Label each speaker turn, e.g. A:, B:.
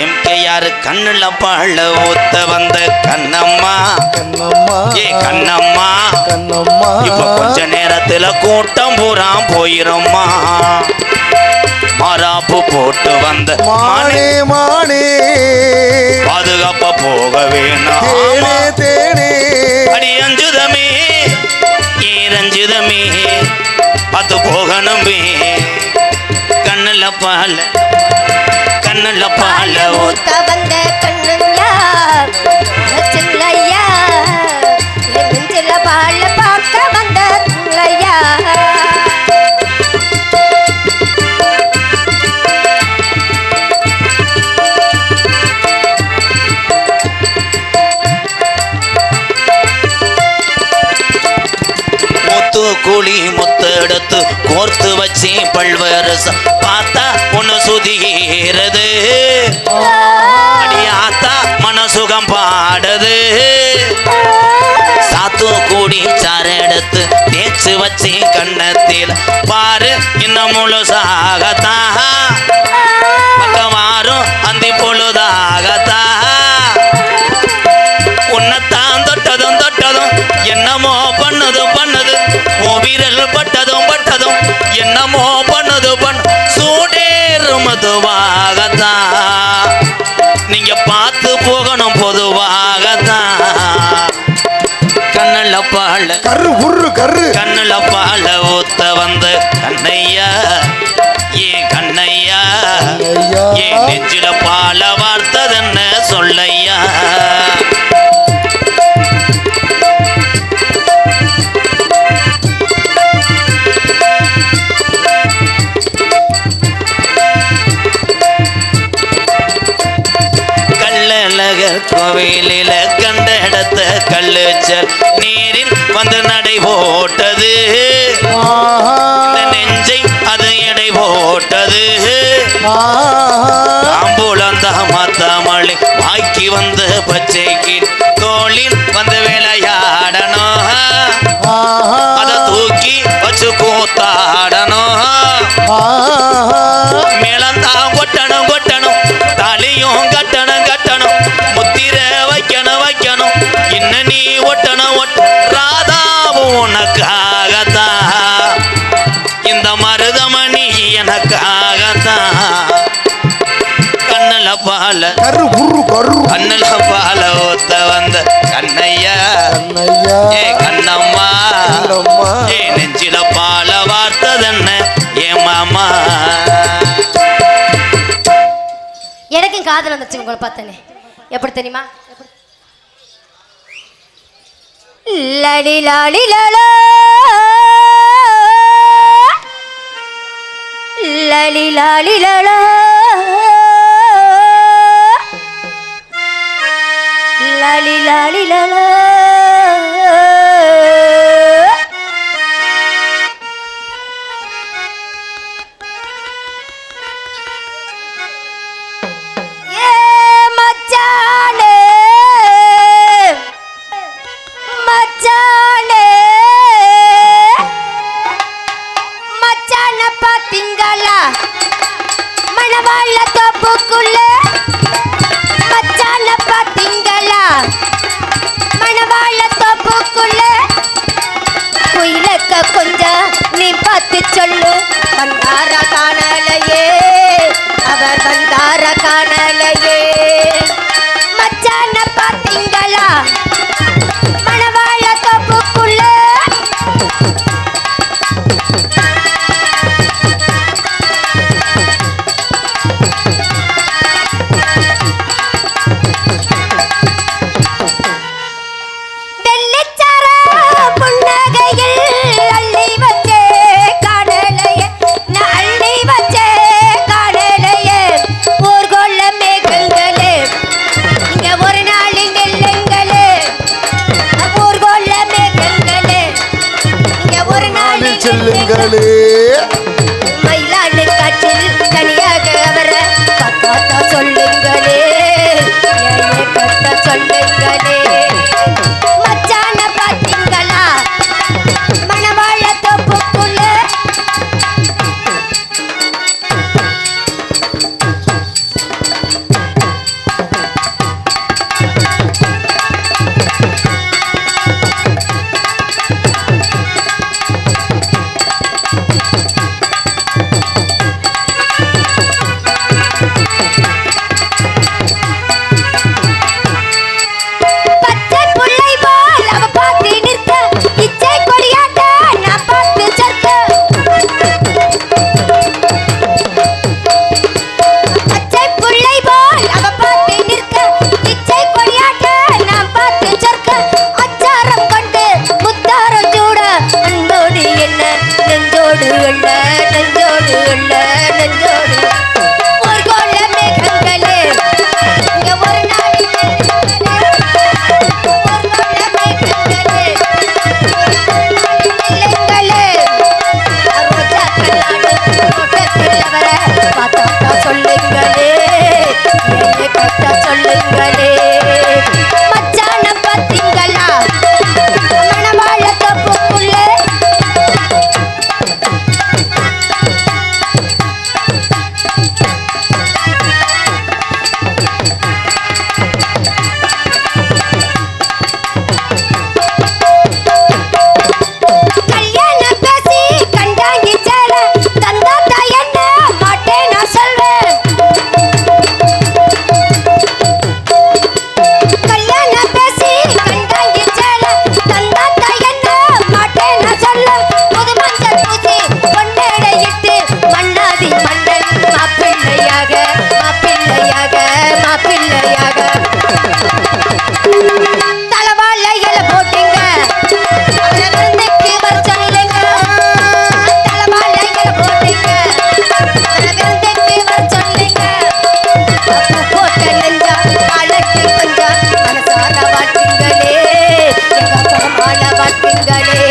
A: MKR கண்ணுல பாழ ஊத்த வந்த கண்ணம்மா ஏ கண்ணம்மா இப்ப கொஞ்ச நேரத்துல கூட்டம் பூரா போயிரும்மா மாறாப்பு போட்டு வந்த மானே மானே பாதுகாப்பா போக வேணாம் அடி அஞ்சுதமே ஏ ரஞ்சுதமே அது போகணுமே கண்ணுல பால
B: ஊத்த வந்த கண்ணுயா சில்லையா நெஞ்சில பால பார்க்க வந்த சில்லையா
A: கூலி முத்தெடுத்து கோர்த்து வச்சு பல்வரசம் பார்த்தா ஒன்னு சுதிகிறது அடியாத்தா மனசுகம் பாடுது சாத்து கூடி சார எடுத்து தேய்ச்சி வச்சு கண்ணத்தில் பாரு இன்னும் முழுசாகத்தா பக்கமாறும் அந்தி பொழுதாகத்தா உன்னத்தான் தொட்டதும் என்னமோ பண்ணது வீரல் பட்டதும் என்னமோ பண்ணது சூடேறுமதுவாகத்தான் நீங்க பார்த்து போகணும் பொதுவாகத்தான் கண்ணுல பால கண்ணுல பால ஊத்த வந்து கண்ணையா ஏன் கண்ணையா ஏன் நெஞ்சில பால வார்த்ததென்ன சொல்லையா கோவிலில கண்ட இடத்த கல்லுச்சல் நீரில் வந்து நடை போட்டது நெஞ்சை அது எடை போட்டது ஆம்பூலந்த மாத்தாமலை வாய்க்கு வந்த பச்சைக்கு தோளில் வந்து விளையாடணும் அத தூக்கி வச்சு கூத்தாடணும் மேலந்தான் கொட்டணும் தாலியும் கட்டணும் முத்திர வைக்கணும் இன்னும் நீ ஒட்டணும் ராதாவும் உனக்காகத்தான் இந்த மருதமணி எனக்காகத்தான் கண்ணுல பால ஊத்த வந்த கண்ணையா ஏ கண்ணம்மா ஏ நெஞ்சில பால வார்த்ததென்ன ஏ மாமா
B: எனக்கும் காதல் வந்துச்சு உங்களை பார்த்தனே எப்படி தெரியுமா லடி லாடி லலா லடி லாடி லலா லடி லாடி லலா கொஞ்சம் நீ பார்த்து சொல்லு வந்தார காணலையே அவர் வந்தார காணலையே மச்சான பாத்தீங்களா மணவாழ தோப்புக்குள்ள ஒரு நாளில் நெல்லுங்களே மாப்பிள்ளையாக தலவாழ இல போட்டீங்க அவரை விருந்துக்கு வர சொல்லுங்க தலவாழ இல போட்டீங்க அவரை விருந்துக்கு வர சொல்லுங்க அப்பு போட்ட நெஞ்சா அழகு கொஞ்சா மனசார வாட்டுங்களே எங்க குணமால வாட்டுங்களே